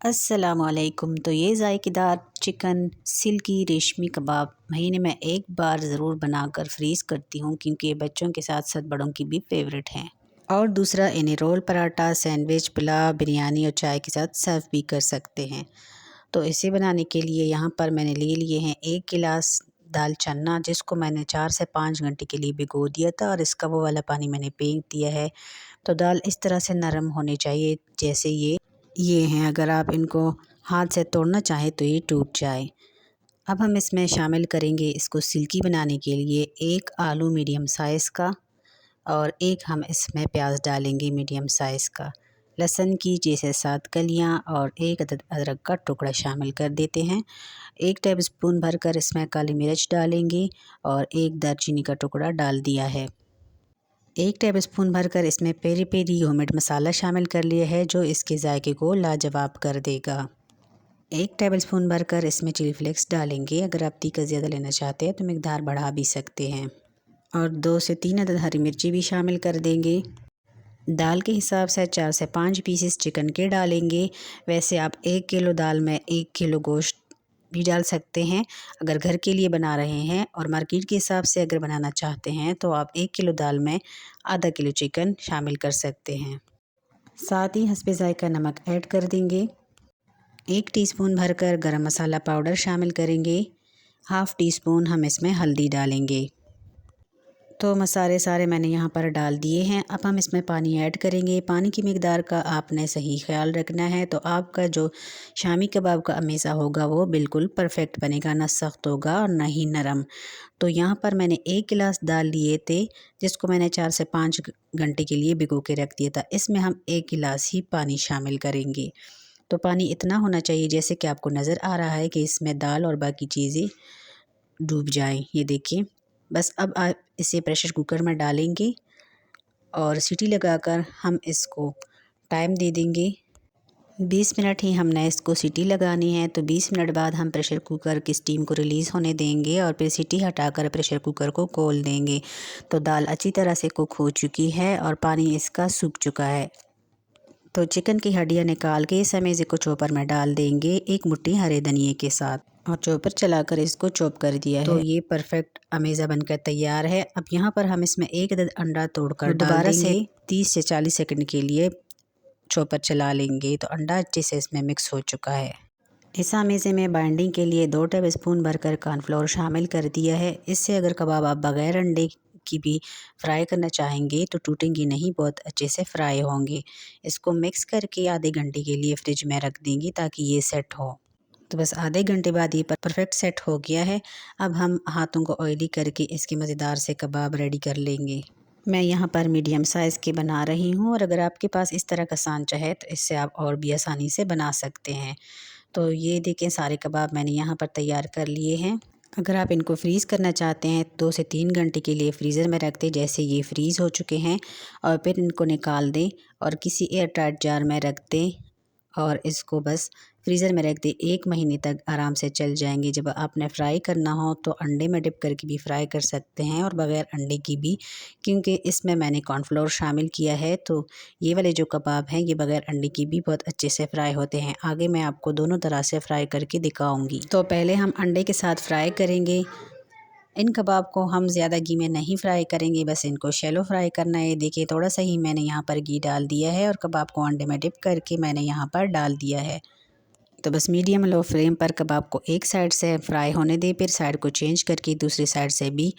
अस्सलामुअलैकुम। तो ये ज़ायकेदार चिकन सिल्की रेशमी कबाब महीने में एक बार ज़रूर बनाकर फ्रीज़ करती हूँ, क्योंकि ये बच्चों के साथ साथ बड़ों की भी फेवरेट हैं। और दूसरा, इन्हें रोल, पराठा, सैंडविच, पुलाव, बिरयानी और चाय के साथ सर्व भी कर सकते हैं। तो इसे बनाने के लिए यहाँ पर मैंने ले लिए हैं 1 गिलास दाल चना, जिसको मैंने 4 से 5 घंटे के लिए भिगो दिया था और इसका वो वाला पानी मैंने फेंक दिया है। तो दाल इस तरह से नरम होनी चाहिए जैसे ये हैं। अगर आप इनको हाथ से तोड़ना चाहें तो ये टूट जाए। अब हम इसमें शामिल करेंगे इसको सिल्की बनाने के लिए 1 आलू मीडियम साइज़ का, और 1 हम इसमें प्याज डालेंगे मीडियम साइज़ का। लहसुन की 6 से 7 कलियाँ और 1 अदद अदरक का टुकड़ा शामिल कर देते हैं। 1 टेबलस्पून भरकर इसमें काली मिर्च डालेंगे और 1 दालचीनी का टुकड़ा डाल दिया है। 1 टेबलस्पून भरकर इसमें पेरी पेरी होममेड मसाला शामिल कर लिया है, जो इसके जायके को लाजवाब कर देगा। 1 टेबलस्पून भरकर इसमें चिली फ्लेक्स डालेंगे। अगर आप तीखा ज़्यादा लेना चाहते हैं तो मिकदार बढ़ा भी सकते हैं। और 2 से 3 अदद हरी मिर्ची भी शामिल कर देंगे। दाल के हिसाब से 4 से 5 पीसेस चिकन के डालेंगे। वैसे आप 1 किलो दाल में 1 किलो गोश्त भी डाल सकते हैं अगर घर के लिए बना रहे हैं, और मार्केट के हिसाब से अगर बनाना चाहते हैं तो आप 1 किलो दाल में आधा किलो चिकन शामिल कर सकते हैं। साथ ही हस्बे ज़ायका नमक ऐड कर देंगे। 1 टीस्पून भरकर गरम मसाला पाउडर शामिल करेंगे। हाफ़ टी स्पून हम इसमें हल्दी डालेंगे। तो मसाले सारे मैंने यहाँ पर डाल दिए हैं। अब हम इसमें पानी ऐड करेंगे। पानी की मिकदार का आपने सही ख्याल रखना है, तो आपका जो शामी कबाब का अमेज़ा होगा वो बिल्कुल परफेक्ट बनेगा, ना सख्त होगा और ना ही नरम। तो यहाँ पर मैंने 1 गिलास दाल लिए थे, जिसको मैंने 4 से 5 घंटे के लिए भिगो के रख दिया था। इसमें हम 1 गिलास ही पानी शामिल करेंगे। तो पानी इतना होना चाहिए जैसे कि आपको नज़र आ रहा है कि इसमें दाल और बाकी चीज़ें डूब जाएं। ये देखिए, बस अब आप इसे प्रेशर कुकर में डालेंगे और सीटी लगाकर हम इसको टाइम दे देंगे। 20 मिनट ही हमने इसको सीटी लगानी है। तो 20 मिनट बाद हम प्रेशर कुकर की स्टीम को रिलीज़ होने देंगे और फिर सीटी हटाकर प्रेशर कुकर को खोल देंगे। तो दाल अच्छी तरह से कुक हो चुकी है और पानी इसका सूख चुका है। तो चिकन की हड्डियाँ निकाल के इस अमेज़े को चॉपर में डाल देंगे, 1 मुट्ठी हरे धनिये के साथ, और चॉपर चलाकर इसको चॉप कर दिया है। तो ये परफेक्ट अमेज़ा बनकर तैयार है। अब यहाँ पर हम इसमें 1 अदद अंडा तोड़कर दोबारा से 30 से 40 सेकंड के लिए चॉपर चला लेंगे। तो अंडा अच्छे से इसमें मिक्स हो चुका है। इस अमेज़े में बाइंडिंग के लिए 2 टेबलस्पून भरकर कॉर्नफ्लोर शामिल कर दिया है। इससे अगर कबाब आप बग़ैर अंडे की भी फ्राई करना चाहेंगे तो टूटेंगी नहीं, बहुत अच्छे से फ्राई होंगे। इसको मिक्स करके आधे घंटे के लिए फ्रिज में रख देंगे ताकि ये सेट हो। तो बस आधे घंटे बाद ये परफेक्ट सेट हो गया है। अब हम हाथों को ऑयली करके इसके मज़ेदार से कबाब रेडी कर लेंगे। मैं यहाँ पर मीडियम साइज़ के बना रही हूँ, और अगर आपके पास इस तरह का सांचा है तो इससे आप और भी आसानी से बना सकते हैं। तो ये देखें, सारे कबाब मैंने यहाँ पर तैयार कर लिए हैं। अगर आप इनको फ्रीज़ करना चाहते हैं 2 से 3 घंटे के लिए फ्रीज़र में रख दें, जैसे ये फ्रीज़ हो चुके हैं, और फिर इनको निकाल दें और किसी एयर टाइट जार में रख दें और इसको बस फ्रीज़र में रख दें। 1 महीने तक आराम से चल जाएंगे। जब आपने फ्राई करना हो तो अंडे में डिप करके भी फ्राई कर सकते हैं और बग़ैर अंडे की भी, क्योंकि इसमें मैंने कॉर्नफ्लोर शामिल किया है। तो ये वाले जो कबाब हैं ये बग़ैर अंडे की भी बहुत अच्छे से फ्राई होते हैं। आगे मैं आपको दोनों तरह से फ्राई करके दिखाऊंगी। तो पहले हम अंडे के साथ फ्राई करेंगे। इन कबाब को हम ज़्यादा घी में नहीं फ्राई करेंगे, बस इनको शैलो फ्राई करना है। देखिए, थोड़ा सा ही मैंने यहाँ पर घी डाल दिया है और कबाब को अंडे में डिप करके मैंने यहाँ पर डाल दिया है। तो बस मीडियम लो फ्लेम पर कबाब को एक साइड से फ्राई होने दें, फिर साइड को चेंज करके दूसरी साइड से भी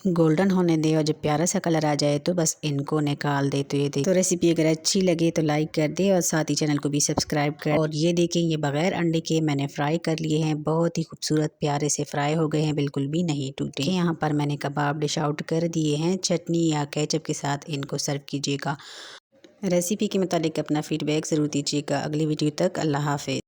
गोल्डन होने दें, और जब प्यारा सा कलर आ जाए तो बस इनको निकाल दे। तो ये देखिए, तो रेसिपी अगर अच्छी लगे तो लाइक कर दे और साथ ही चैनल को भी सब्सक्राइब कर। और ये देखें, ये बग़ैर अंडे के मैंने फ्राई कर लिए हैं। बहुत ही खूबसूरत प्यारे से फ्राई हो गए हैं, बिल्कुल भी नहीं टूटे। यहाँ पर मैंने कबाब डिश आउट कर दिए हैं। चटनी या केचप के साथ इनको सर्व कीजिएगा। रेसिपी के मुतालिक अपना फीडबैक ज़रूर दीजिएगा। अगली वीडियो तक अल्लाह हाफ़िज़।